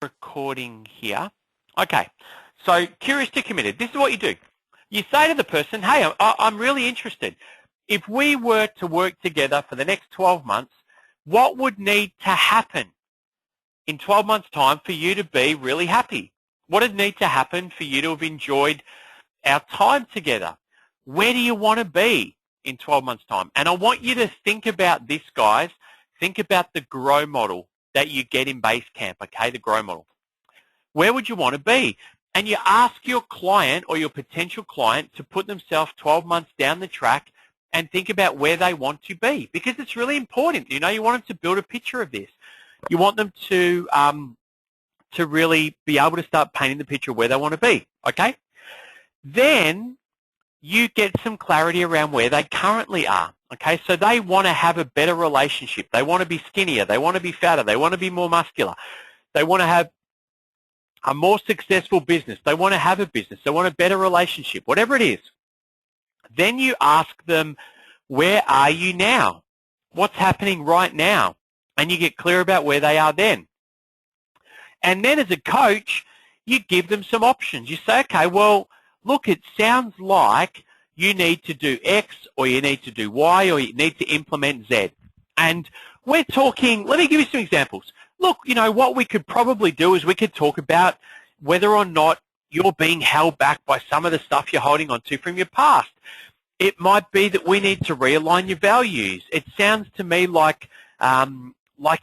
recording here. Okay, so curious to committed. This is what you do. You say to the person, hey, I'm really interested. If we were to work together for the next 12 months, what would need to happen in 12 months' time for you to be really happy? What would need to happen for you to have enjoyed our time together? Where do you want to be in 12 months' time? And I want you to think about this, guys. Think about the GROW model that you get in Basecamp, okay, the GROW model. Where would you want to be? And you ask your client or your potential client to put themselves 12 months down the track and think about where they want to be, because it's really important. You know, you want them to build a picture of this. You want them to really be able to start painting the picture of where they want to be, okay? Then you get some clarity around where they currently are, okay? So they want to have a better relationship. They want to be skinnier. They want to be fatter. They want to be more muscular. They want to have a more successful business. They want to have a business. They want a better relationship, whatever it is. Then you ask them, where are you now? What's happening right now? And you get clear about where they are then. And then as a coach, you give them some options. You say, okay, well, look, it sounds like you need to do X, or you need to do Y, or you need to implement Z. And we're talking, let me give you some examples. Look, you know, what we could probably do is we could talk about whether or not you're being held back by some of the stuff you're holding on to from your past. It might be that we need to realign your values. It sounds to me like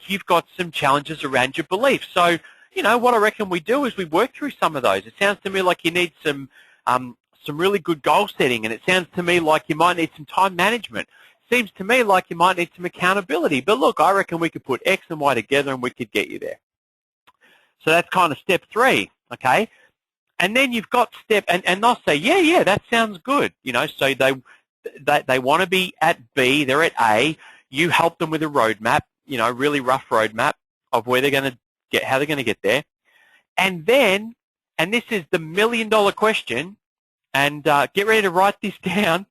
you've got some challenges around your beliefs. So, you know, what I reckon we do is we work through some of those. It sounds to me like you need some really good goal setting, and it sounds to me like you might need some time management. Seems to me like you might need some accountability. But look, I reckon we could put X and Y together and we could get you there. So that's kind of step 3, okay? And then you've got step, and they'll say, yeah, that sounds good. You know, so they want to be at B, they're at A. You help them with a roadmap, you know, really rough roadmap of where they're going to get, how they're going to get there. And then, and this is the $1 million question, and get ready to write this down,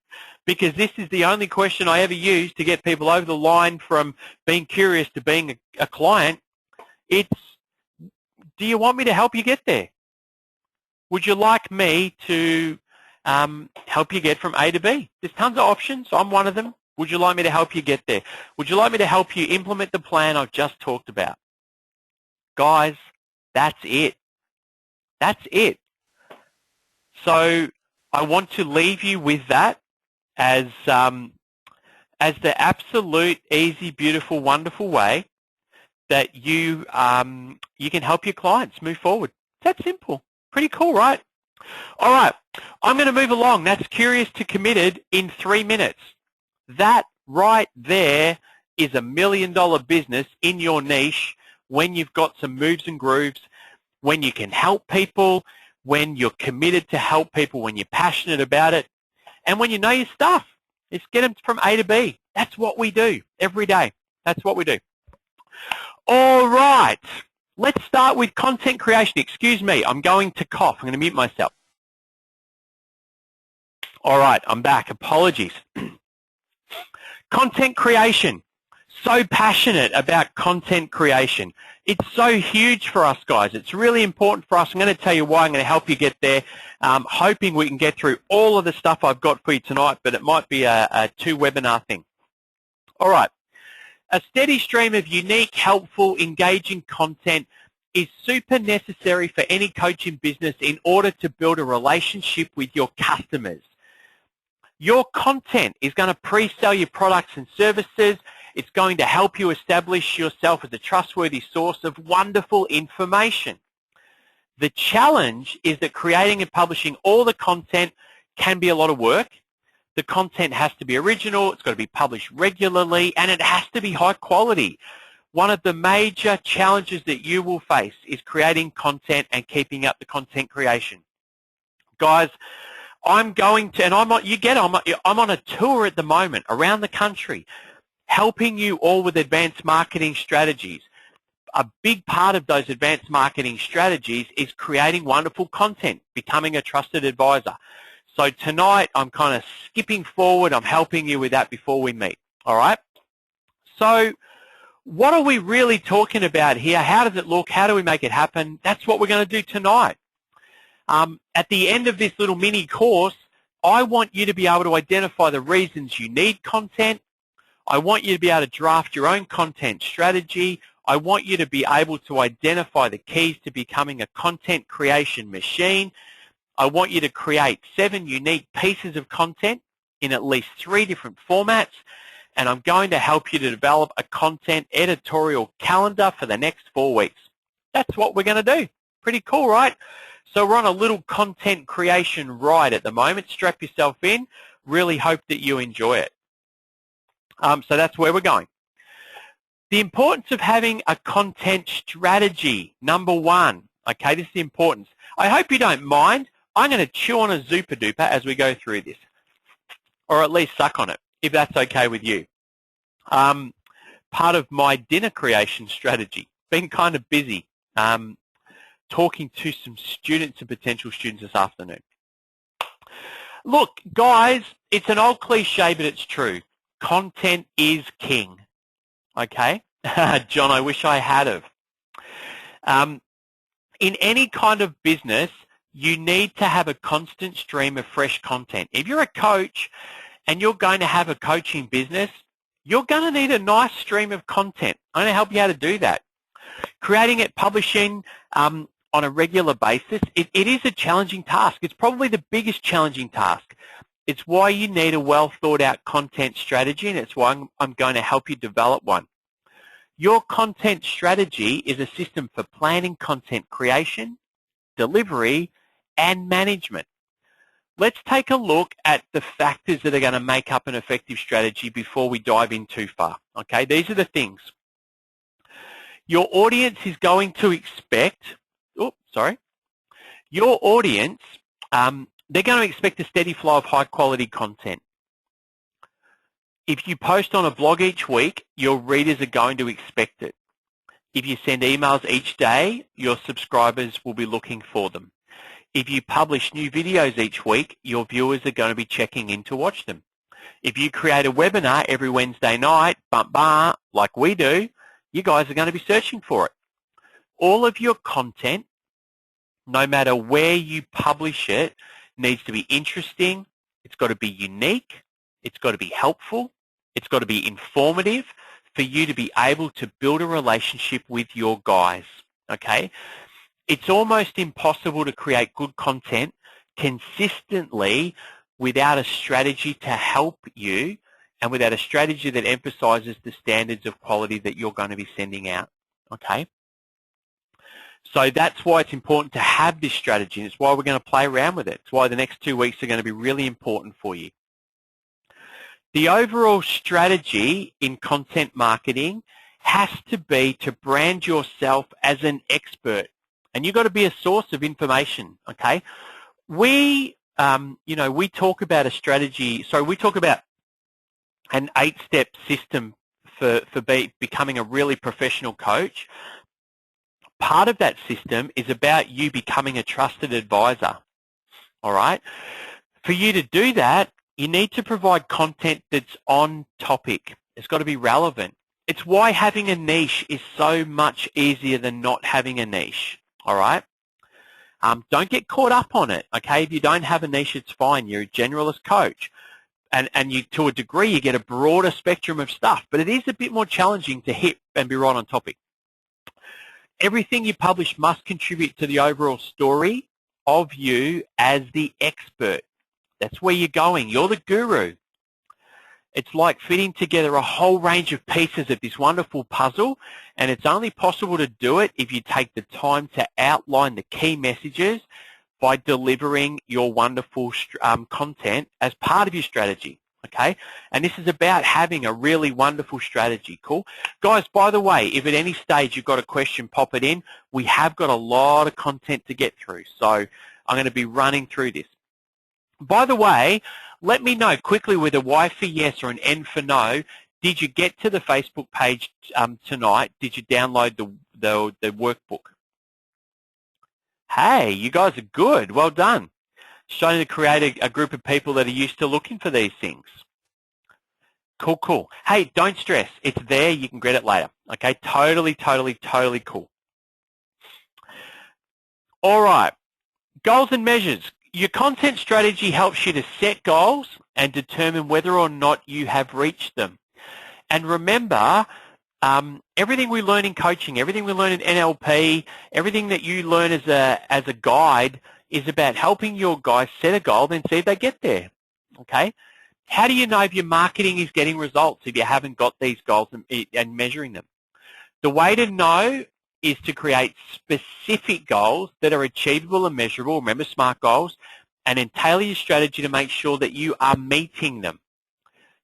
because this is the only question I ever use to get people over the line from being curious to being a client. It's, do you want me to help you get there? Would you like me to help you get from A to B? There's tons of options. I'm one of them. Would you like me to help you get there? Would you like me to help you implement the plan I've just talked about? Guys, that's it. That's it. So I want to leave you with that as the absolute easy, beautiful, wonderful way that you can help your clients move forward. It's that simple. Pretty cool, right? All right, I'm going to move along. That's Curious to Committed in 3 minutes. That right there is $1 million business in your niche when you've got some moves and grooves, when you can help people, when you're committed to help people, when you're passionate about it, and when you know your stuff. It's get them from A to B. That's what we do every day. That's what we do. All right. Let's start with content creation. Excuse me, I'm going to cough. I'm going to mute myself. All right, I'm back. Apologies. Content creation. So passionate about content creation. It's so huge for us, guys. It's really important for us. I'm going to tell you why. I'm going to help you get there. Hoping we can get through all of the stuff I've got for you tonight, but it might be a 2-webinar thing. All right. A steady stream of unique, helpful, engaging content is super necessary for any coaching business in order to build a relationship with your customers. Your content is going to pre-sell your products and services. It's going to help you establish yourself as a trustworthy source of wonderful information. The challenge is that creating and publishing all the content can be a lot of work. The content has to be original, it's got to be published regularly, and it has to be high quality. One of the major challenges that you will face is creating content and keeping up the content creation. Guys, I'm going to, and I'm on a tour at the moment around the country, helping you all with advanced marketing strategies. A big part of those advanced marketing strategies is creating wonderful content, becoming a trusted advisor. So tonight, I'm kind of skipping forward. I'm helping you with that before we meet. All right? So what are we really talking about here? How does it look? How do we make it happen? That's what we're going to do tonight. At the end of this little mini course, I want you to be able to identify the reasons you need content. I want you to be able to draft your own content strategy. I want you to be able to identify the keys to becoming a content creation machine. I want you to create 7 unique pieces of content in at least 3 different formats. And I'm going to help you to develop a content editorial calendar for the next 4 weeks. That's what we're going to do. Pretty cool, right? So we're on a little content creation ride at the moment. Strap yourself in. Really hope that you enjoy it. So that's where we're going. The importance of having a content strategy, number 1. Okay, this is the importance. I hope you don't mind. I'm going to chew on a Zupa Duper as we go through this, or at least suck on it, if that's okay with you. Part of my dinner creation strategy. Been kind of busy talking to some students and potential students this afternoon. Look, guys, it's an old cliche, but it's true. Content is king. Okay? John, I wish I had of. In any kind of business, you need to have a constant stream of fresh content. If you're a coach and you're going to have a coaching business, you're going to need a nice stream of content. I'm going to help you how to do that. Creating it, publishing on a regular basis, it is a challenging task. It's probably the biggest challenging task. It's why you need a well thought out content strategy, and it's why I'm going to help you develop one. Your content strategy is a system for planning content creation, delivery, and management. Let's take a look at the factors that are going to make up an effective strategy before we dive in too far. Okay, these are the things. Your audience is going to expect, your audience, they're going to expect a steady flow of high quality content. If you post on a blog each week, your readers are going to expect it. If you send emails each day, your subscribers will be looking for them. If you publish new videos each week, your viewers are going to be checking in to watch them. If you create a webinar every Wednesday night, like we do, you guys are going to be searching for it. All of your content, no matter where you publish it, needs to be interesting, it's got to be unique, it's got to be helpful, it's got to be informative for you to be able to build a relationship with your guys, okay? It's almost impossible to create good content consistently without a strategy to help you and without a strategy that emphasizes the standards of quality that you're going to be sending out, okay? So that's why it's important to have this strategy, and it's why we're going to play around with it. It's why the next 2 weeks are going to be really important for you. The overall strategy in content marketing has to be to brand yourself as an expert, and you've got to be a source of information, okay? We talk about a strategy, we talk about an 8-step system for becoming a really professional coach. Part of that system is about you becoming a trusted advisor, all right? For you to do that, you need to provide content that's on topic. It's got to be relevant. It's why having a niche is so much easier than not having a niche, all right? Don't get caught up on it, okay? If you don't have a niche, it's fine. You're a generalist coach. And you, to a degree, you get a broader spectrum of stuff, but it is a bit more challenging to hit and be right on topic. Everything you publish must contribute to the overall story of you as the expert. That's where you're going. You're the guru. It's like fitting together a whole range of pieces of this wonderful puzzle, and it's only possible to do it if you take the time to outline the key messages by delivering your wonderful content as part of your strategy, okay? And this is about having a really wonderful strategy, cool? Guys, by the way, if at any stage you've got a question, pop it in. We have got a lot of content to get through, so I'm going to be running through this. By the way, let me know quickly with a Y for yes or an N for no. Did you get to the Facebook page tonight? Did you download the workbook? Hey, you guys are good. Well done. Starting to create a group of people that are used to looking for these things. Cool, cool. Hey, don't stress. It's there. You can get it later. Okay, totally, totally, totally cool. All right, goals and measures. Your content strategy helps you to set goals and determine whether or not you have reached them. And remember, everything we learn in coaching, everything we learn in NLP, everything that you learn as a guide is about helping your guys set a goal, then see if they get there. Okay? How do you know if your marketing is getting results if you haven't got these goals and measuring them? The way to know is to create specific goals that are achievable and measurable, remember SMART goals, and then tailor your strategy to make sure that you are meeting them.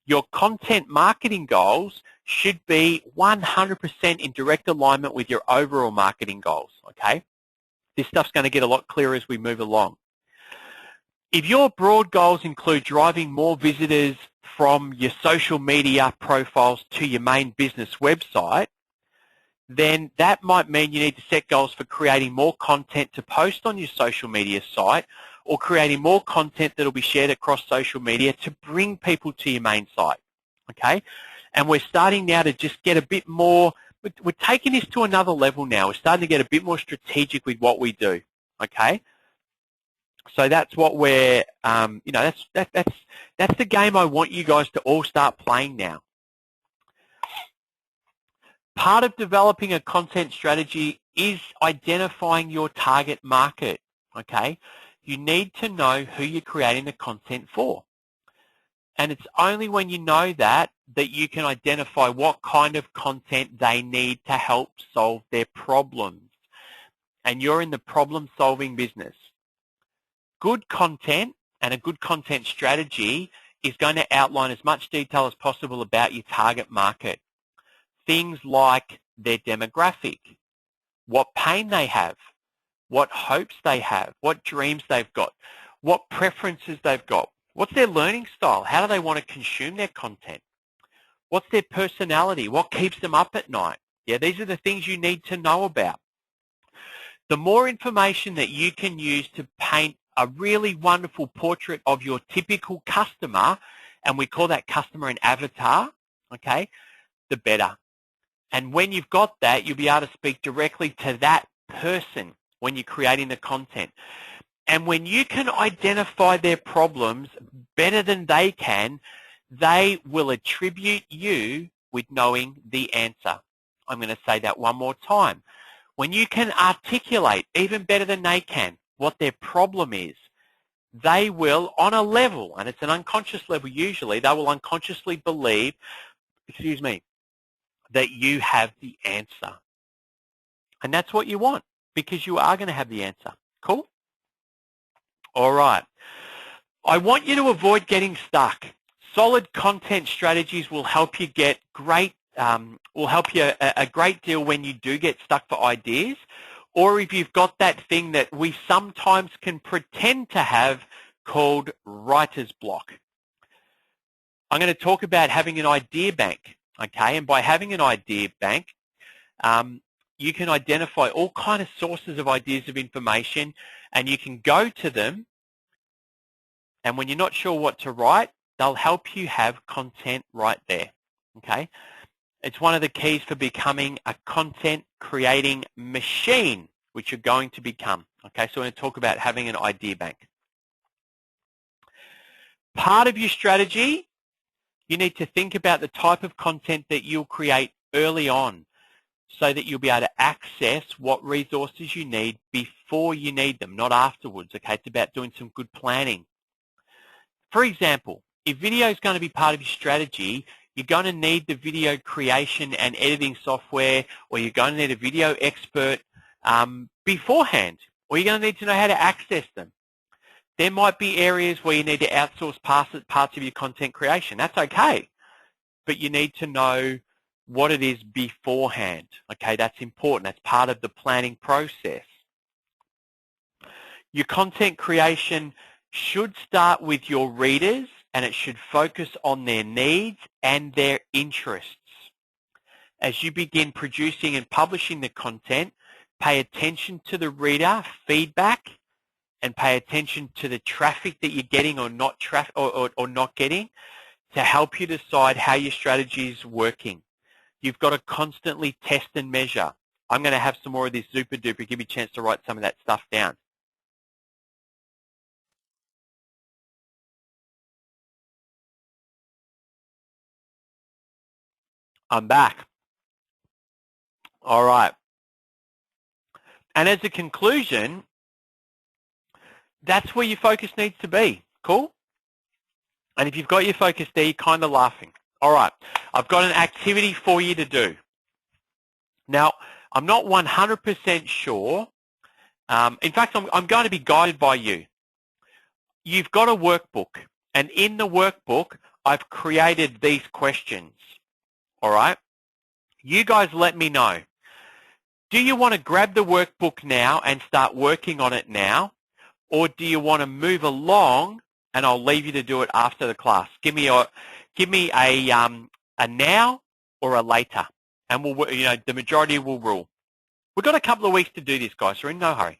Your content marketing goals should be 100% in direct alignment with your overall marketing goals, okay? This stuff's going to get a lot clearer as we move along. If your broad goals include driving more visitors from your social media profiles to your main business website, then that might mean you need to set goals for creating more content to post on your social media site or creating more content that will be shared across social media to bring people to your main site, okay? And we're starting now to just get a bit more, we're taking this to another level now. We're starting to get a bit more strategic with what we do, okay? So that's what we're, you know, that's the game I want you guys to all start playing now. Part of developing a content strategy is identifying your target market, okay? You need to know who you're creating the content for. And it's only when you know that you can identify what kind of content they need to help solve their problems. And you're in the problem-solving business. Good content and a good content strategy is going to outline as much detail as possible about your target market. Things like their demographic, what pain they have, what hopes they have, what dreams they've got, what preferences they've got, what's their learning style, how do they want to consume their content, what's their personality, what keeps them up at night. Yeah, these are the things you need to know about. The more information that you can use to paint a really wonderful portrait of your typical customer, and we call that customer an avatar, okay, the better. And when you've got that, you'll be able to speak directly to that person when you're creating the content. And when you can identify their problems better than they can, they will attribute you with knowing the answer. I'm going to say that one more time. When you can articulate, even better than they can, what their problem is, they will, on a level, and it's an unconscious level usually, they will unconsciously believe, that you have the answer. And that's what you want, because you are going to have the answer. Cool? All right. I want you to avoid getting stuck. Solid content strategies will help you get great, will help you a great deal when you do get stuck for ideas, or if you've got that thing that we sometimes can pretend to have called writer's block. I'm going to talk about having an idea bank, okay? And by having an idea bank, you can identify all kinds of sources of ideas of information, and you can go to them, and when you're not sure what to write, they'll help you have content right there, okay? It's one of the keys for becoming a content creating machine, which you're going to become, okay? So we're going to talk about having an idea bank. Part of your strategy, you need to think about the type of content that you'll create early on so that you'll be able to access what resources you need before you need them, not afterwards, okay? It's about doing some good planning. For example, if video is going to be part of your strategy, you're going to need the video creation and editing software, or you're going to need a video expert beforehand, or you're going to need to know how to access them. There might be areas where you need to outsource parts of your content creation. That's okay, but you need to know what it is beforehand. Okay, that's important. That's part of the planning process. Your content creation should start with your readers, and it should focus on their needs and their interests. As you begin producing and publishing the content, pay attention to the reader feedback and pay attention to the traffic that you're getting or not getting. to help you decide how your strategy is working. You've got to constantly test and measure. I'm going to have some more of this super duper. Give you a chance to write some of that stuff down. I'm back. All right. And as a conclusion, that's where your focus needs to be. Cool? And if you've got your focus there, you're kind of laughing. All right. I've got an activity for you to do. Now, I'm not 100% sure. In fact, I'm going to be guided by you. You've got a workbook. And in the workbook, I've created these questions. All right? You guys let me know. Do you want to grab the workbook now and start working on it now? Or do you want to move along and I'll leave you to do it after the class? Give me a now or a later. And we'll, the majority will rule. We've got a couple of weeks to do this, guys. We're in no hurry.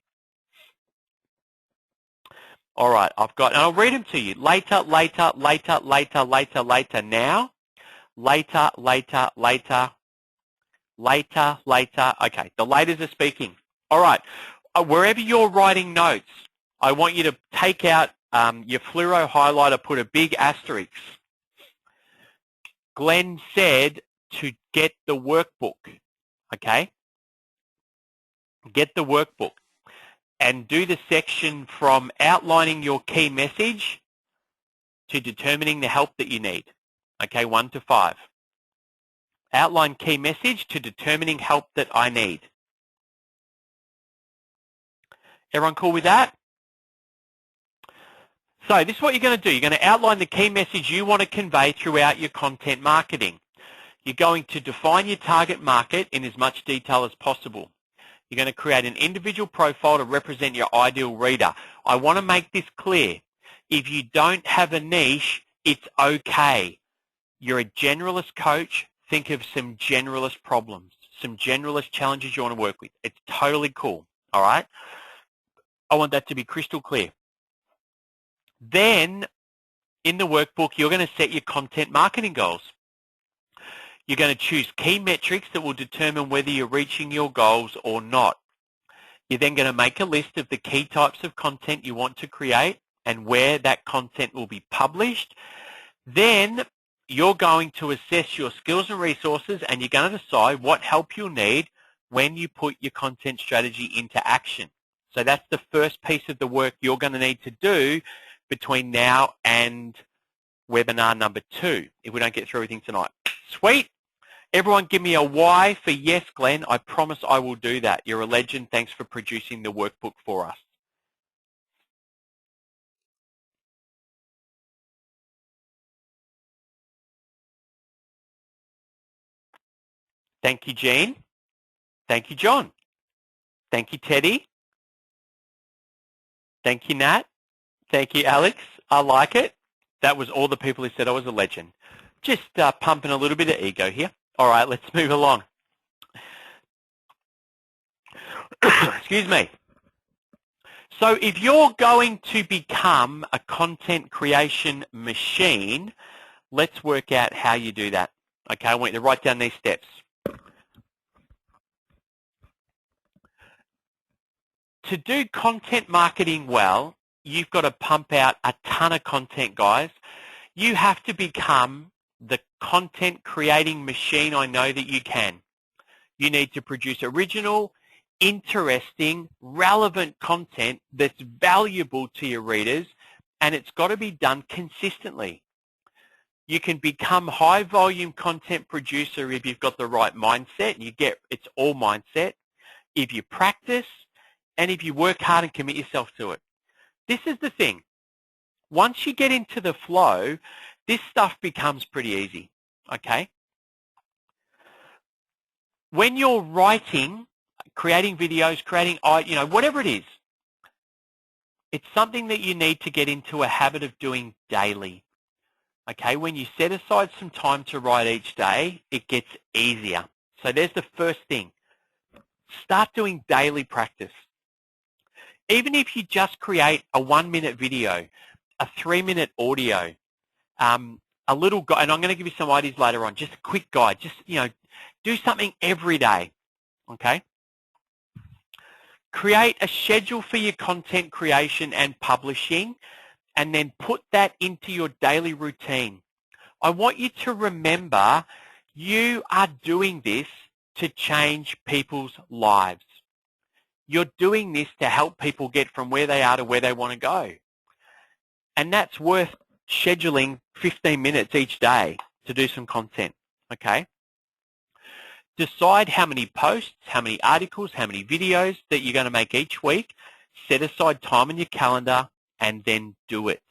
All right, and I'll read them to you. Later, later, later, later, later, later, now. Later, later, later, later, later. Okay, the laters are speaking. All right, wherever you're writing notes, I want you to take out your fluoro highlighter, put a big asterisk. Glenn said to get the workbook, okay? Get the workbook and do the section from outlining your key message to determining the help that you need, okay, 1 to 5. Outline key message to determining help that I need. Everyone cool with that? So this is what you're going to do. You're going to outline the key message you want to convey throughout your content marketing. You're going to define your target market in as much detail as possible. You're going to create an individual profile to represent your ideal reader. I want to make this clear. If you don't have a niche, it's okay. You're a generalist coach. Think of some generalist problems, some generalist challenges you want to work with. It's totally cool, all right? I want that to be crystal clear. Then, in the workbook, you're going to set your content marketing goals. You're going to choose key metrics that will determine whether you're reaching your goals or not. You're then going to make a list of the key types of content you want to create and where that content will be published. Then you're going to assess your skills and resources and you're going to decide what help you'll need when you put your content strategy into action. So that's the first piece of the work you're going to need to do between now and webinar number 2 if we don't get through everything tonight. Sweet. Everyone give me a Y for yes, Glenn. I promise I will do that. You're a legend. Thanks for producing the workbook for us. Thank you, Jean. Thank you, John. Thank you, Teddy. Thank you, Nat. Thank you, Alex. I like it. That was all the people who said I was a legend. Just pumping a little bit of ego here. All right, let's move along. Excuse me. So if you're going to become a content creation machine, let's work out how you do that. Okay, I want you to write down these steps. To do content marketing well, you've got to pump out a ton of content, guys. You have to become the content creating machine I know that you can. You need to produce original, interesting, relevant content that's valuable to your readers, and it's got to be done consistently. You can become high volume content producer if you've got the right mindset. It's all mindset. If you practice and if you work hard and commit yourself to it. This is the thing. Once you get into the flow, this stuff becomes pretty easy, okay? When you're writing, creating videos, creating, whatever it is, it's something that you need to get into a habit of doing daily, okay? When you set aside some time to write each day, it gets easier. So there's the first thing. Start doing daily practice. Even if you just create a 1-minute video, a 3-minute audio, a little guide, and I'm going to give you some ideas later on, just a quick guide, just, do something every day, okay? Create a schedule for your content creation and publishing, and then put that into your daily routine. I want you to remember you are doing this to change people's lives. You're doing this to help people get from where they are to where they want to go. And that's worth scheduling 15 minutes each day to do some content, okay? Decide how many posts, how many articles, how many videos that you're going to make each week. Set aside time in your calendar and then do it.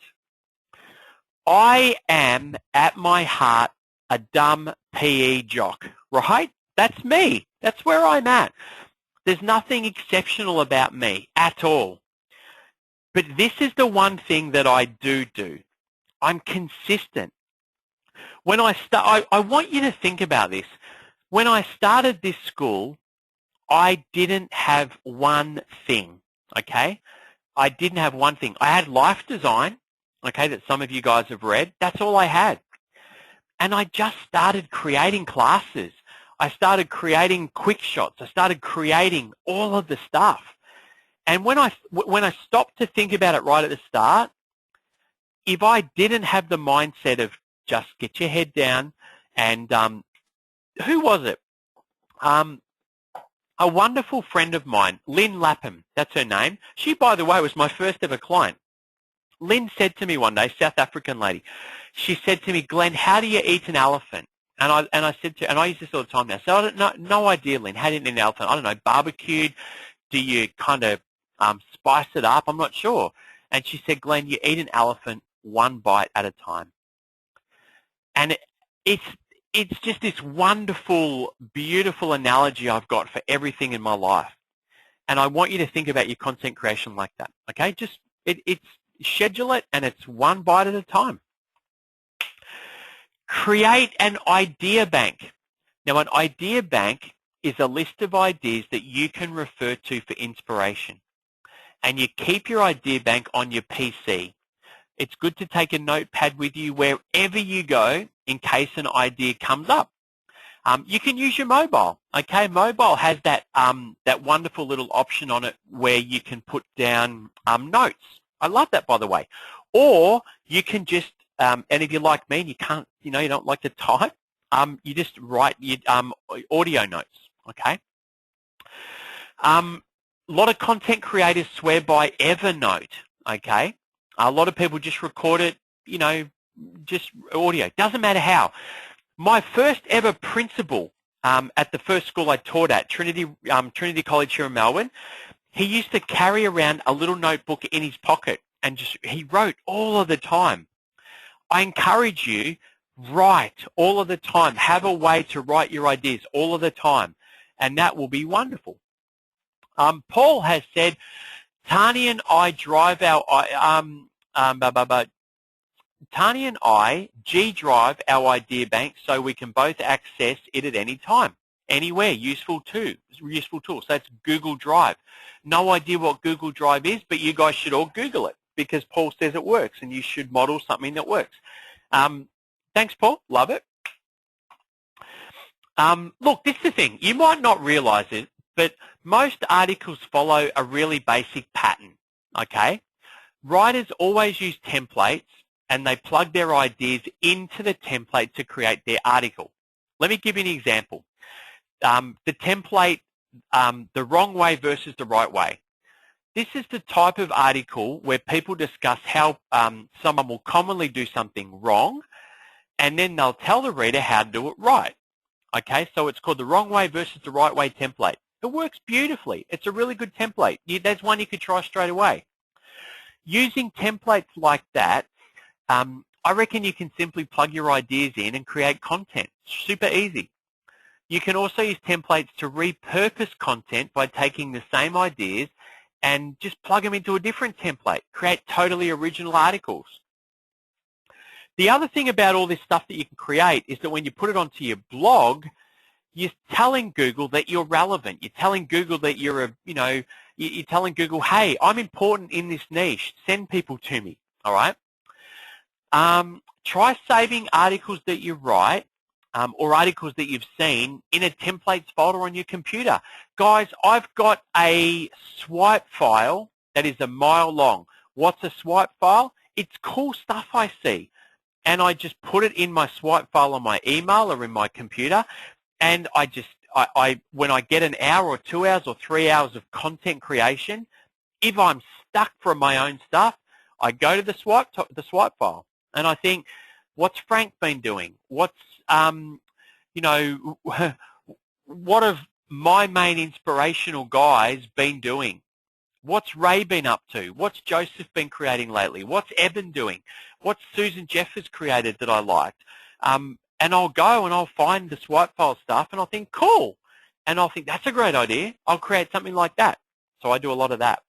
I am, at my heart, a dumb PE jock, right? That's me. That's where I'm at. There's nothing exceptional about me at all. But this is the one thing that I do. I'm consistent. When I want you to think about this. When I started this school, I didn't have one thing, okay? I didn't have one thing. I had life design, okay, that some of you guys have read. That's all I had. And I just started creating classes. I started creating quick shots. I started creating all of the stuff. And when I stopped to think about it right at the start, if I didn't have the mindset of just get your head down and who was it? A wonderful friend of mine, Lynn Lapham, that's her name. She, by the way, was my first ever client. Lynn said to me one day, South African lady, she said to me, Glenn, how do you eat an elephant? And I said to her, and I use this all the time now, so I don't no idea, Lynn, how do you eat an elephant? I don't know, barbecued? Do you kind of spice it up? I'm not sure. And she said, Glenn, you eat an elephant one bite at a time. And it's just this wonderful, beautiful analogy I've got for everything in my life. And I want you to think about your content creation like that, okay? Just it's schedule it, and it's one bite at a time. Create an idea bank. Now, an idea bank is a list of ideas that you can refer to for inspiration. And you keep your idea bank on your PC. It's good to take a notepad with you wherever you go in case an idea comes up. You can use your mobile. Okay, mobile has that wonderful little option on it where you can put down notes. I love that, by the way. Or you can just, and if you're like me and you can't, you don't like to type, you just write your audio notes. Okay. A lot of content creators swear by Evernote. Okay. A lot of people just record it, just audio. Doesn't matter how. My first ever principal at the first school I taught at, Trinity College here in Melbourne, he used to carry around a little notebook in his pocket and he wrote all of the time. I encourage you, write all of the time. Have a way to write your ideas all of the time, and that will be wonderful. Paul has said, Tani and I drive Tani and I G-drive our idea bank so we can both access it at any time, anywhere. Useful tool. So that's Google Drive. No idea what Google Drive is, but you guys should all Google it because Paul says it works, and you should model something that works. Thanks, Paul. Love it. Look, this is the thing. You might not realize it, but most articles follow a really basic pattern, okay? Writers always use templates, and they plug their ideas into the template to create their article. Let me give you an example. The template, the wrong way versus the right way. This is the type of article where people discuss how someone will commonly do something wrong, and then they'll tell the reader how to do it right. Okay, so it's called the wrong way versus the right way template. It works beautifully. It's a really good template. There's one you could try straight away. Using templates like that, I reckon you can simply plug your ideas in and create content. Super easy. You can also use templates to repurpose content by taking the same ideas and just plug them into a different template. Create totally original articles. The other thing about all this stuff that you can create is that when you put it onto your blog, you're telling Google that you're relevant. You're telling Google that you're you're telling Google, hey, I'm important in this niche. Send people to me, all right? try saving articles that you write or articles that you've seen in a templates folder on your computer. Guys, I've got a swipe file that is a mile long. What's a swipe file? It's cool stuff I see. And I just put it in my swipe file on my email or in my computer, and when I get an hour or 2 hours or 3 hours of content creation, if I'm stuck from my own stuff, I go to the swipe file, and I think, what's Frank been doing? What's what have my main inspirational guys been doing? What's Ray been up to? What's Joseph been creating lately? What's Eben doing? What's Susan Jeffers created that I liked? And I'll go and I'll find the swipe file stuff, and I'll think, cool. And I'll think, that's a great idea. I'll create something like that. So I do a lot of that.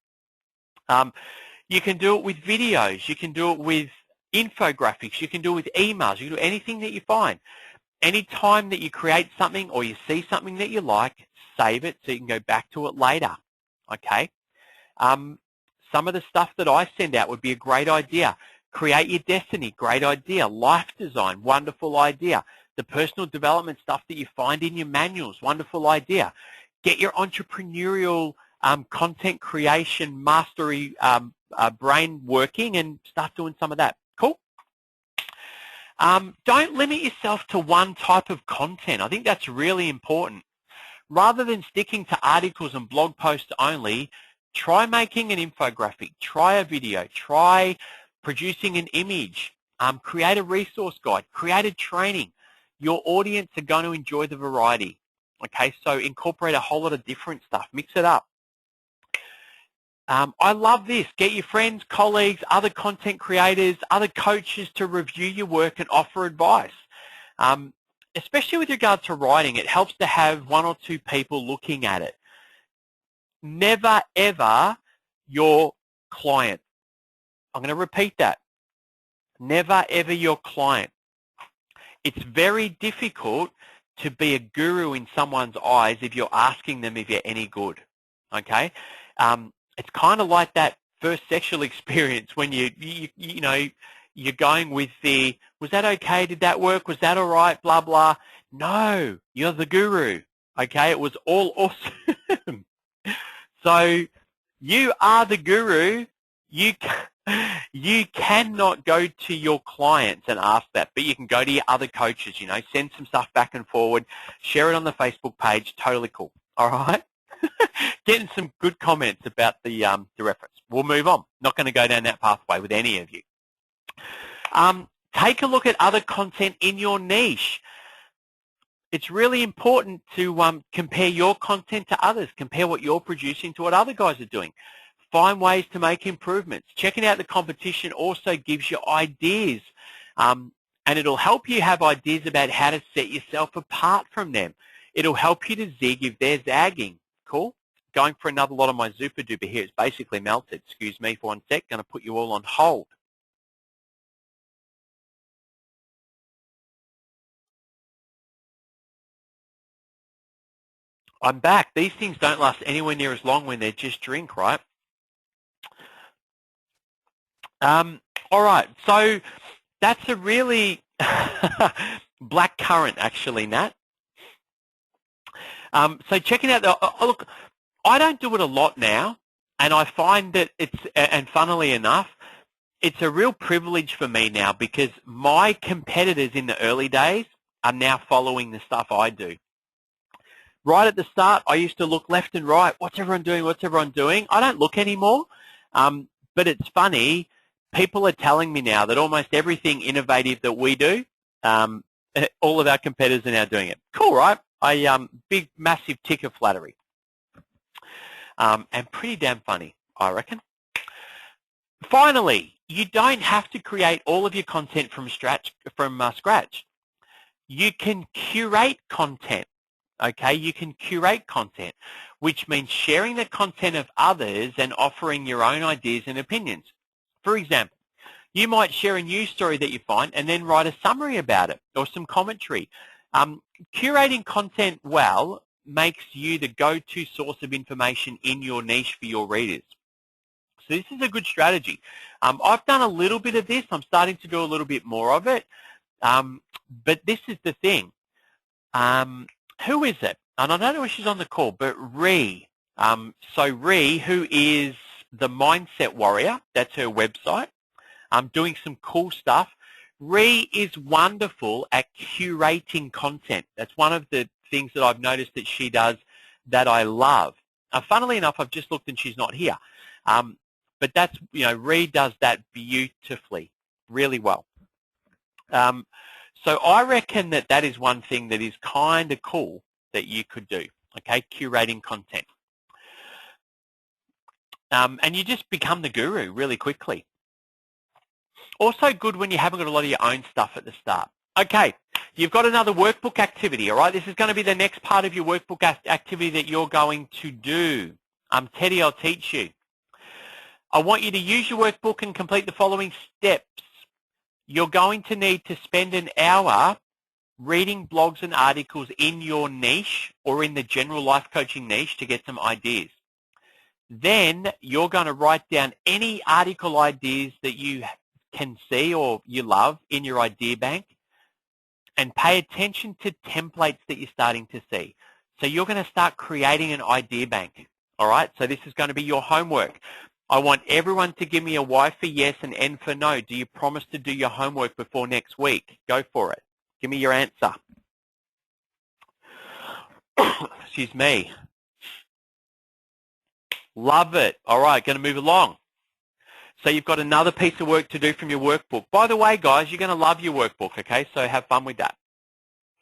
You can do it with videos. You can do it with infographics. You can do it with emails. You can do anything that you find. Anytime that you create something or you see something that you like, save it so you can go back to it later. Okay? Some of the stuff that I send out would be a great idea. Create your destiny, great idea. Life design, wonderful idea. The personal development stuff that you find in your manuals, wonderful idea. Get your entrepreneurial content creation mastery brain working and start doing some of that. Cool? Don't limit yourself to one type of content. I think that's really important. Rather than sticking to articles and blog posts only, try making an infographic, try a video, try producing an image, create a resource guide, create a training. Your audience are going to enjoy the variety. Okay, so incorporate a whole lot of different stuff. Mix it up. I love this. Get your friends, colleagues, other content creators, other coaches to review your work and offer advice. Especially with regard to writing, it helps to have one or two people looking at it. Never, ever your client. I'm going to repeat that. Never, ever your client. It's very difficult to be a guru in someone's eyes if you're asking them if you're any good. Okay? It's kind of like that first sexual experience when you're going with the, was that okay? Did that work? Was that all right? Blah, blah. No, you're the guru. Okay? It was all awesome. So you are the guru. You cannot go to your clients and ask that, but you can go to your other coaches, send some stuff back and forward, share it on the Facebook page, totally cool. All right? Getting some good comments about the reference. We'll move on. Not going to go down that pathway with any of you. Take a look at other content in your niche. It's really important to compare your content to others. Compare what you're producing to what other guys are doing. Find ways to make improvements. Checking out the competition also gives you ideas, and it'll help you have ideas about how to set yourself apart from them. It'll help you to zig if they're zagging. Cool? Going for another lot of my Super Duper here. It's basically melted. Excuse me for 1 sec. Going to put you all on hold. I'm back. These things don't last anywhere near as long when they're just drink, right? All right, so that's a really black currant, actually, Nat. So checking out look, I don't do it a lot now, and I find that and funnily enough, it's a real privilege for me now because my competitors in the early days are now following the stuff I do. Right at the start, I used to look left and right. What's everyone doing? What's everyone doing? I don't look anymore, but it's funny. People are telling me now that almost everything innovative that we do, all of our competitors are now doing it. Cool, right? Big, massive tick of flattery. And pretty damn funny, I reckon. Finally, you don't have to create all of your content from scratch. You can curate content, okay? You can curate content, which means sharing the content of others and offering your own ideas and opinions. For example, you might share a news story that you find and then write a summary about it or some commentary. Curating content well makes you the go-to source of information in your niche for your readers. So this is a good strategy. I've done a little bit of this. I'm starting to do a little bit more of it. But this is the thing. Who is it? And I don't know if she's on the call, but Ree. So Ree, who is the Mindset Warrior, that's her website, doing some cool stuff. Ree is wonderful at curating content. That's one of the things that I've noticed that she does that I love. Funnily enough, I've just looked and she's not here. But that's, Ree does that beautifully, really well. So I reckon that that is one thing that is kind of cool that you could do, okay, curating content. And you just become the guru really quickly. Also good when you haven't got a lot of your own stuff at the start. Okay, you've got another workbook activity, all right? This is going to be the next part of your workbook activity that you're going to do. Teddy, I'll teach you. I want you to use your workbook and complete the following steps. You're going to need to spend an hour reading blogs and articles in your niche or in the general life coaching niche to get some ideas. Then you're going to write down any article ideas that you can see or you love in your idea bank and pay attention to templates that you're starting to see. So you're going to start creating an idea bank, all right? So this is going to be your homework. I want everyone to give me a Y for yes and N for no. Do you promise to do your homework before next week? Go for it. Give me your answer. Excuse me. Love it. All right, going to move along. So you've got another piece of work to do from your workbook. By the way, guys, you're going to love your workbook, okay? So have fun with that.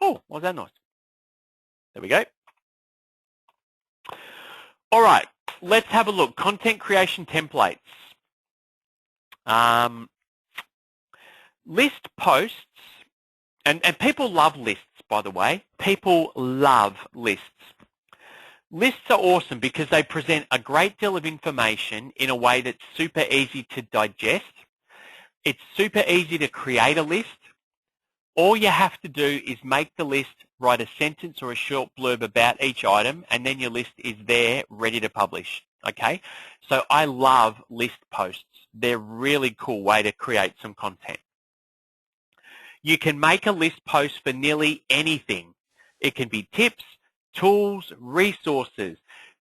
Oh, was that nice? There we go. All right, let's have a look. Content creation templates. List posts, and people love lists, by the way. People love lists. Lists are awesome because they present a great deal of information in a way that's super easy to digest. It's super easy to create a list. All you have to do is make the list, write a sentence or a short blurb about each item, and then your list is there ready to publish, okay? So I love list posts. They're a really cool way to create some content. You can make a list post for nearly anything. It can be tips, tools, resources,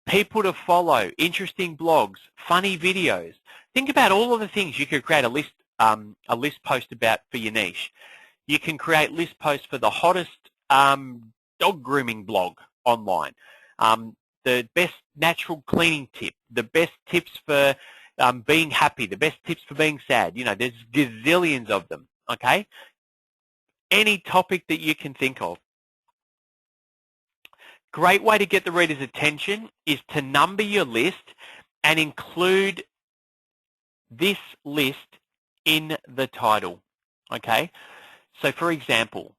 people to follow, interesting blogs, funny videos. Think about all of the things you could create a list post about for your niche. You can create list posts for the hottest dog grooming blog online, the best natural cleaning tip, the best tips for being happy, the best tips for being sad. There's gazillions of them, okay? Any topic that you can think of. Great way to get the reader's attention is to number your list and include this list in the title, okay? So for example,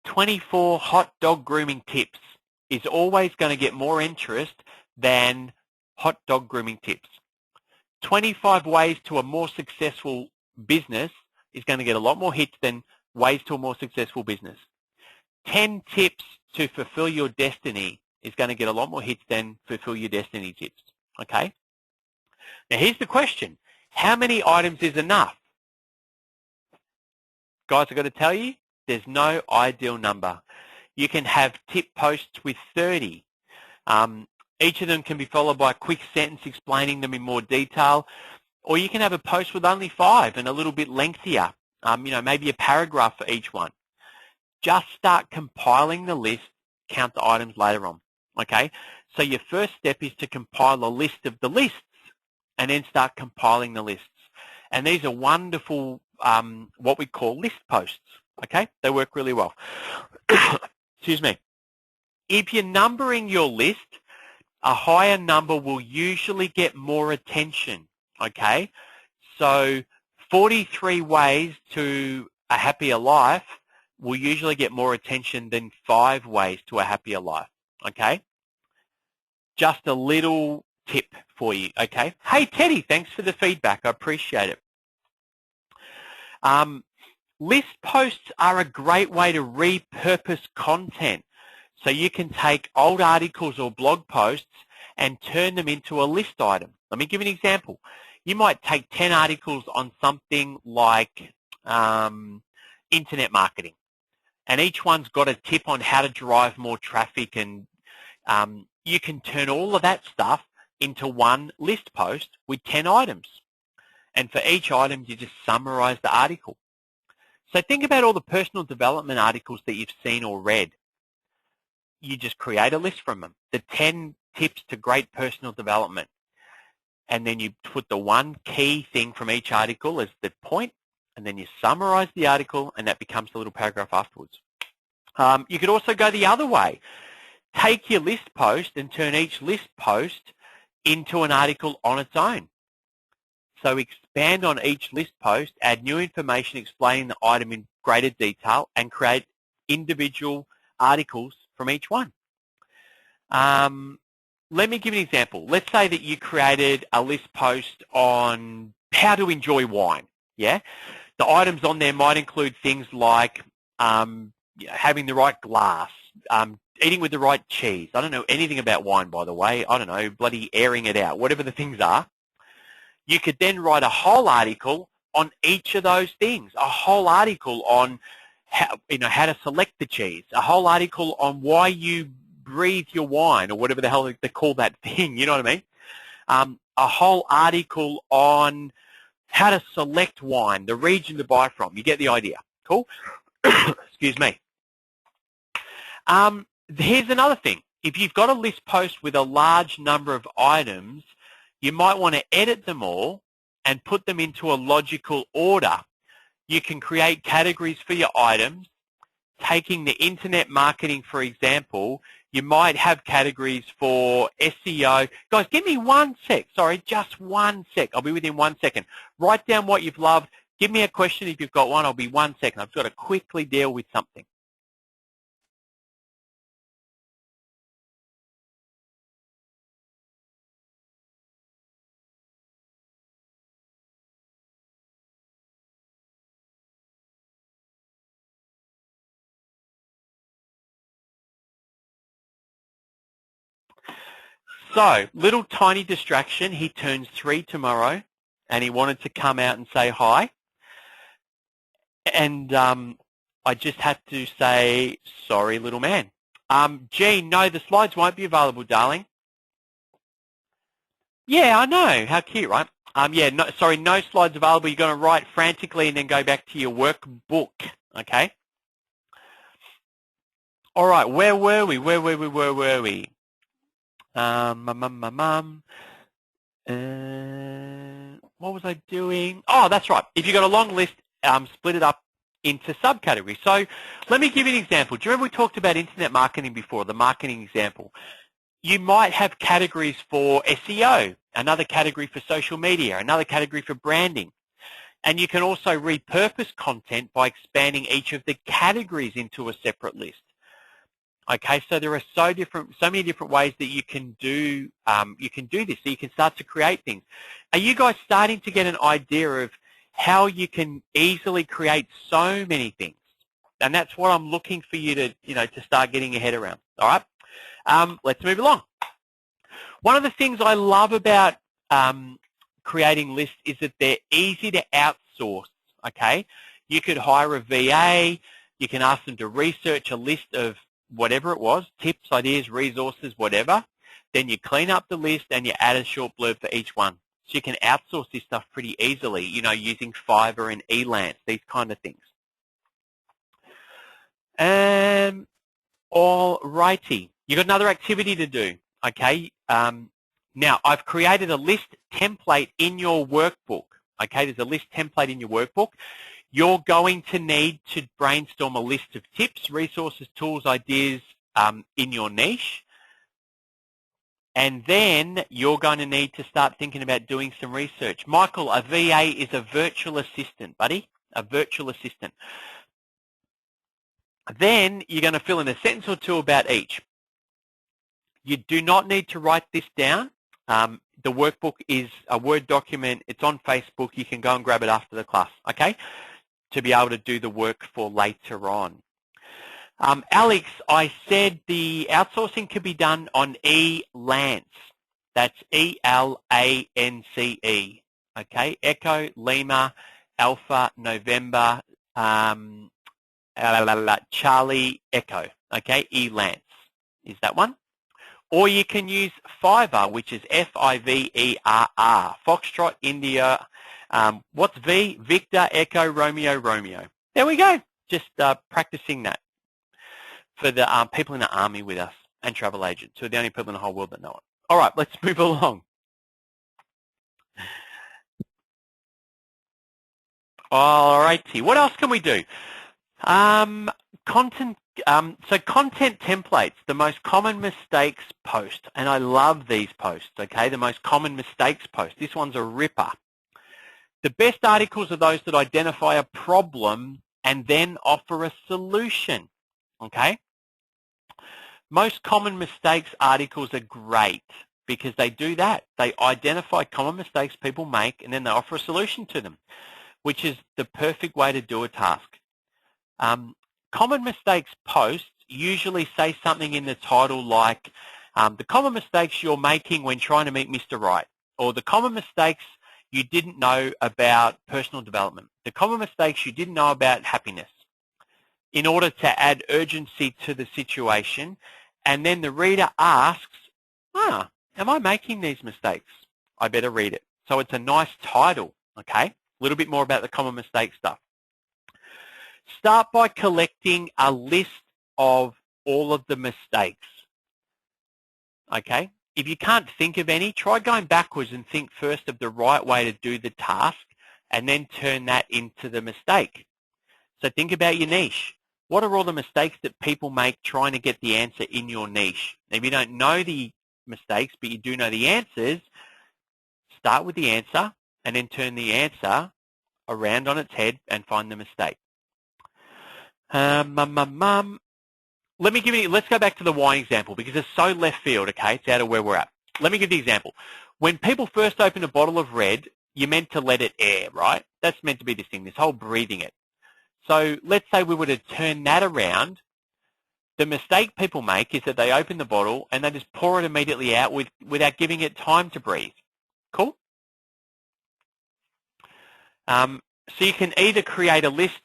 24 hot dog grooming tips is always going to get more interest than hot dog grooming tips. 25 ways to a more successful business is going to get a lot more hits than ways to a more successful business. 10 tips to fulfill your destiny is going to get a lot more hits than fulfill your destiny tips, okay? Now here's the question. How many items is enough? Guys, I've got to tell you, there's no ideal number. You can have tip posts with 30. Each of them can be followed by a quick sentence explaining them in more detail, or you can have a post with only 5 and a little bit lengthier, maybe a paragraph for each one. Just start compiling the list, count the items later on, okay? So your first step is to compile a list of the lists and then start compiling the lists. And these are wonderful, what we call list posts, okay? They work really well. Excuse me. If you're numbering your list, a higher number will usually get more attention, okay? So 43 ways to a happier life will usually get more attention than 5 ways to a happier life, okay? Just a little tip for you, okay? Hey, Teddy, thanks for the feedback. I appreciate it. List posts are a great way to repurpose content. So you can take old articles or blog posts and turn them into a list item. Let me give you an example. You might take 10 articles on something like internet marketing, and each one's got a tip on how to drive more traffic, and you can turn all of that stuff into one list post with 10 items. And for each item, you just summarize the article. So think about all the personal development articles that you've seen or read. You just create a list from them, the 10 tips to great personal development. And then you put the one key thing from each article as the point, and then you summarize the article, and that becomes a little paragraph afterwards. You could also go the other way. Take your list post and turn each list post into an article on its own. So expand on each list post, add new information explaining the item in greater detail, and create individual articles from each one. Let me give you an example. Let's say that you created a list post on how to enjoy wine. Yeah, the items on there might include things like having the right glass, eating with the right cheese. I don't know anything about wine, by the way. I don't know, bloody airing it out, whatever the things are. You could then write a whole article on each of those things, a whole article on how to select the cheese, a whole article on why you breathe your wine, or whatever the hell they call that thing, you know what I mean? A whole article on how to select wine, the region to buy from. You get the idea. Cool? Excuse me. Here's another thing. If you've got a list post with a large number of items, you might want to edit them all and put them into a logical order. You can create categories for your items. Taking the internet marketing, for example, you might have categories for SEO. Guys, give me 1 sec. Sorry, just 1 sec. I'll be within 1 second. Write down what you've loved. Give me a question if you've got one. I'll be 1 second. I've got to quickly deal with something. So, little tiny distraction. He turns 3 tomorrow, and he wanted to come out and say hi. And I just had to say, sorry, little man. Jean, no, the slides won't be available, darling. Yeah, I know. How cute, right? Yeah, no, sorry, no slides available. You're going to write frantically and then go back to your workbook, okay? All right, where were we? Where were we? What was I doing? Oh, that's right. If you've got a long list, split it up into subcategories. So let me give you an example. Do you remember we talked about internet marketing before, the marketing example? You might have categories for SEO, another category for social media, another category for branding. And you can also repurpose content by expanding each of the categories into a separate list. Okay, so there are so many different ways that you can do this. So you can start to create things. Are you guys starting to get an idea of how you can easily create so many things? And that's what I'm looking for you to, to start getting your head around. All right, let's move along. One of the things I love about creating lists is that they're easy to outsource. Okay, you could hire a VA. You can ask them to research a list of whatever it was, tips, ideas, resources, whatever. Then you clean up the list and you add a short blurb for each one. So you can outsource this stuff pretty easily, using Fiverr and Elance, these kind of things. All righty. You've got another activity to do, okay? Now, I've created a list template in your workbook, okay? There's a list template in your workbook. You're going to need to brainstorm a list of tips, resources, tools, ideas in your niche. And then you're going to need to start thinking about doing some research. Michael, a VA is a virtual assistant, buddy, a virtual assistant. Then you're going to fill in a sentence or two about each. You do not need to write this down. The workbook is a Word document. It's on Facebook. You can go and grab it after the class, okay, to be able to do the work for later on. Alex, I said the outsourcing could be done on Elance. That's E-L-A-N-C-E. okay? Echo, Lima, Alpha, November, Charlie, Echo, okay? Lance is that one. Or you can use Fiverr, which is F-I-V-E-R-R, Foxtrot, India, what's V? Victor, Echo, Romeo, Romeo. There we go. Just practicing that for the people in the Army with us and travel agents, who are the only people in the whole world that know it. All right, let's move along. All righty, what else can we do? Content. So content templates, the most common mistakes post, and I love these posts, okay? The most common mistakes post. This one's a ripper. The best articles are those that identify a problem and then offer a solution, okay? Most common mistakes articles are great because they do that. They identify common mistakes people make and then they offer a solution to them, which is the perfect way to do a task. Common mistakes posts usually say something in the title like the common mistakes you're making when trying to meet Mr. Right, or the common mistakes you didn't know about personal development, the common mistakes you didn't know about happiness, in order to add urgency to the situation. And then the reader asks, am I making these mistakes? I better read it. So it's a nice title, okay? A little bit more about the common mistake stuff. Start by collecting a list of all of the mistakes, okay? If you can't think of any, try going backwards and think first of the right way to do the task and then turn that into the mistake. So think about your niche. What are all the mistakes that people make trying to get the answer in your niche? If you don't know the mistakes, but you do know the answers, start with the answer and then turn the answer around on its head and find the mistake. Let's go back to the wine example because it's so left field, okay? It's out of where we're at. Let me give the example. When people first open a bottle of red, you're meant to let it air, right? That's meant to be this thing, this whole breathing it. So let's say we were to turn that around. The mistake people make is that they open the bottle and they just pour it immediately out without giving it time to breathe. Cool? So you can either create a list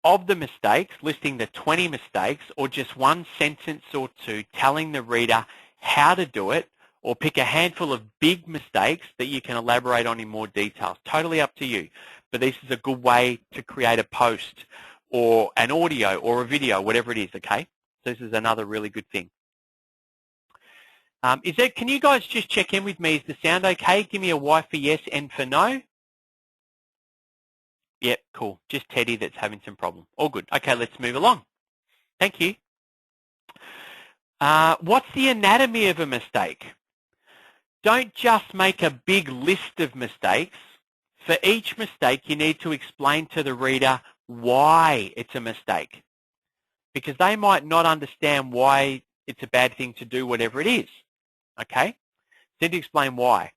of the mistakes, listing the 20 mistakes, or just one sentence or two telling the reader how to do it, or pick a handful of big mistakes that you can elaborate on in more detail. Totally up to you. But this is a good way to create a post or an audio or a video, whatever it is, okay? So this is another really good thing. Can you guys just check in with me? Is the sound okay? Give me a Y for yes, N for no. Yep, cool. Just Teddy that's having some problem. All good. Okay, let's move along. Thank you. What's the anatomy of a mistake? Don't just make a big list of mistakes. For each mistake, you need to explain to the reader why it's a mistake, because they might not understand why it's a bad thing to do whatever it is, okay? So to explain why.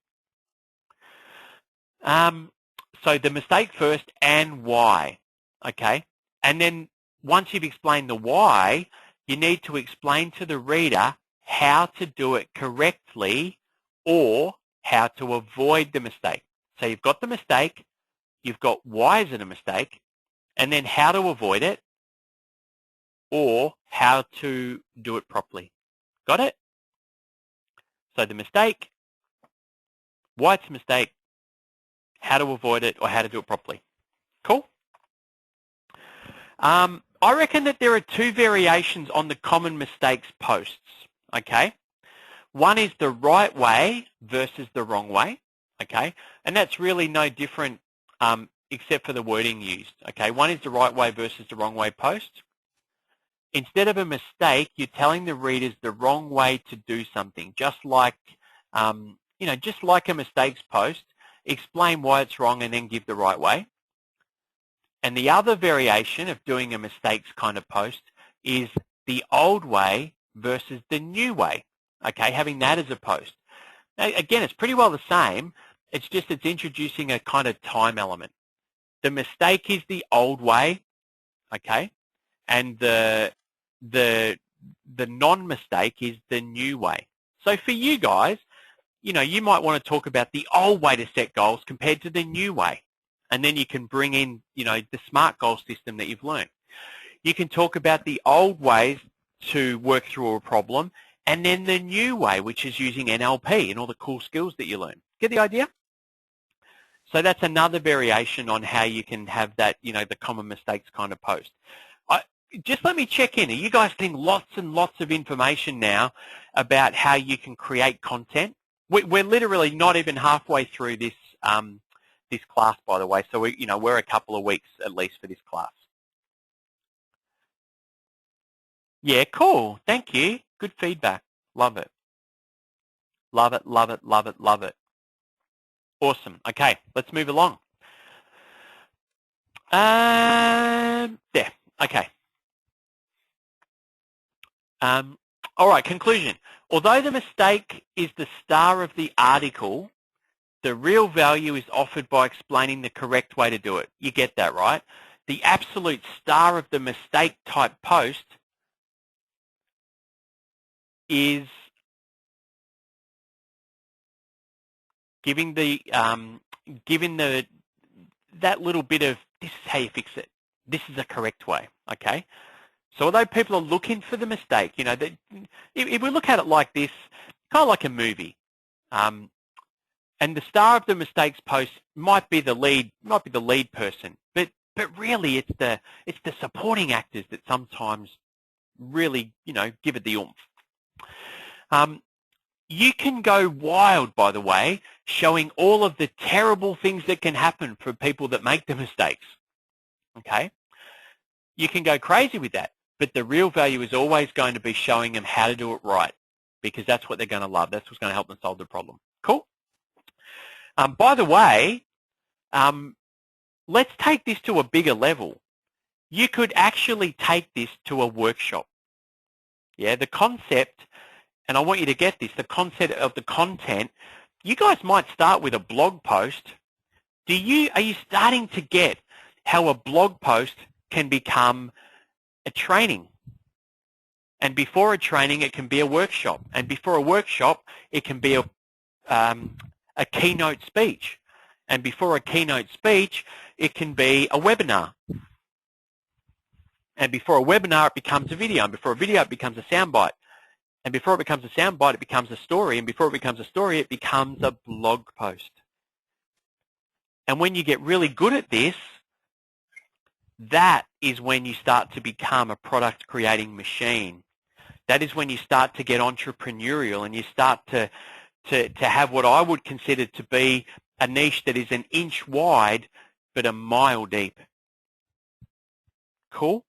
So the mistake first and why, okay? And then once you've explained the why, you need to explain to the reader how to do it correctly or how to avoid the mistake. So you've got the mistake, you've got why is it a mistake, and then how to avoid it or how to do it properly. Got it? So the mistake, why it's a mistake, how to avoid it or how to do it properly. Cool? I reckon that there are two variations on the common mistakes posts, okay? One is the right way versus the wrong way, okay? And that's really no different except for the wording used, okay? One is the right way versus the wrong way post. Instead of a mistake, you're telling the readers the wrong way to do something, just like, just like a mistakes post. Explain why it's wrong and then give the right way. And the other variation of doing a mistakes kind of post is the old way versus the new way, okay, having that as a post. Now, again, it's pretty well the same. It's just it's introducing a kind of time element. The mistake is the old way, okay, and the non-mistake is the new way. So for you guys, you might want to talk about the old way to set goals compared to the new way. And then you can bring in, the SMART goal system that you've learned. You can talk about the old ways to work through a problem and then the new way, which is using NLP and all the cool skills that you learn. Get the idea? So that's another variation on how you can have that, the common mistakes kind of post. Just let me check in. Are you guys getting lots and lots of information now about how you can create content? We're literally not even halfway through this this class, by the way. So we're a couple of weeks at least for this class. Yeah, cool. Thank you. Good feedback. Love it. Love it, love it, love it, love it. Awesome. Okay, let's move along. There. Okay. All right, conclusion. Although the mistake is the star of the article, the real value is offered by explaining the correct way to do it. You get that, right? The absolute star of the mistake type post is giving that little bit of, this is how you fix it. This is the correct way, okay? So although people are looking for the mistake, if we look at it like this, kind of like a movie, and the star of the mistakes post might be the lead person, but really it's the supporting actors that sometimes really give it the oomph. You can go wild, by the way, showing all of the terrible things that can happen for people that make the mistakes. Okay? You can go crazy with that, but the real value is always going to be showing them how to do it right, because that's what they're going to love. That's what's going to help them solve the problem. Cool? By the way, let's take this to a bigger level. You could actually take this to a workshop. Yeah, the concept, and I want you to get this, the concept of the content, you guys might start with a blog post. Are you starting to get how a blog post can become a training? And before a training, it can be a workshop. And before a workshop, it can be a keynote speech. And before a keynote speech, it can be a webinar. And before a webinar, it becomes a video. And before a video, it becomes a soundbite. And before it becomes a soundbite, it becomes a story. And before it becomes a story, it becomes a blog post. And when you get really good at this, that is when you start to become a product creating machine. That is when you start to get entrepreneurial and you start to have what I would consider to be a niche that is an inch wide but a mile deep. Cool?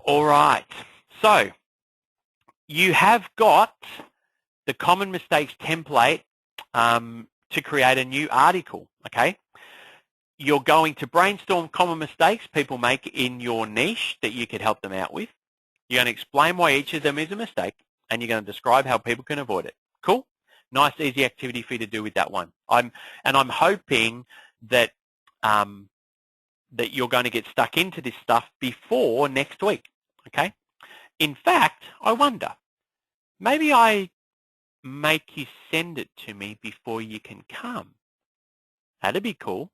All right. So you have got the common mistakes template to create a new article, okay? You're going to brainstorm common mistakes people make in your niche that you could help them out with. You're going to explain why each of them is a mistake, and you're going to describe how people can avoid it. Cool? Nice, easy activity for you to do with that one. I'm hoping that that you're going to get stuck into this stuff before next week, okay? In fact, I wonder, maybe I make you send it to me before you can come. That'd be cool.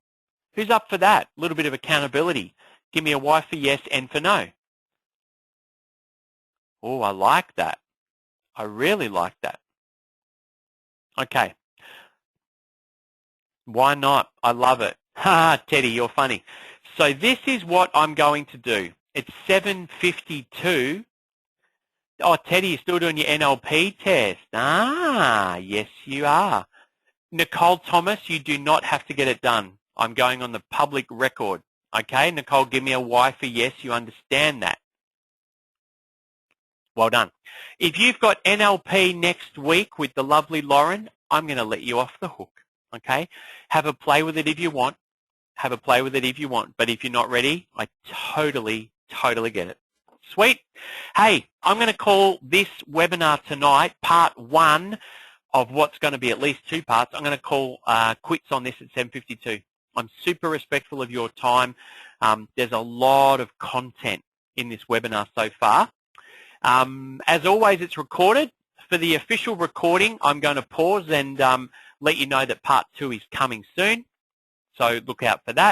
Who's up for that? A little bit of accountability. Give me a Y for yes, N for no. Oh, I like that. I really like that. Okay. Why not? I love it. Ha, Teddy, you're funny. So this is what I'm going to do. It's 7:52. Oh, Teddy, you're still doing your NLP test. Ah, yes, you are. Nicole Thomas, you do not have to get it done. I'm going on the public record. Okay, Nicole, give me a Y for yes. You understand that. Well done. If you've got NLP next week with the lovely Lauren, I'm going to let you off the hook. Okay? Have a play with it if you want. Have a play with it if you want. But if you're not ready, I totally get it. Sweet. Hey, I'm going to call this webinar tonight part 1 of what's going to be at least 2 parts. I'm going to call quits on this at 7:52. I'm super respectful of your time. There's a lot of content in this webinar so far. As always, it's recorded for the official recording, I'm going to pause and let you know that part 2 is coming soon. So look out for that.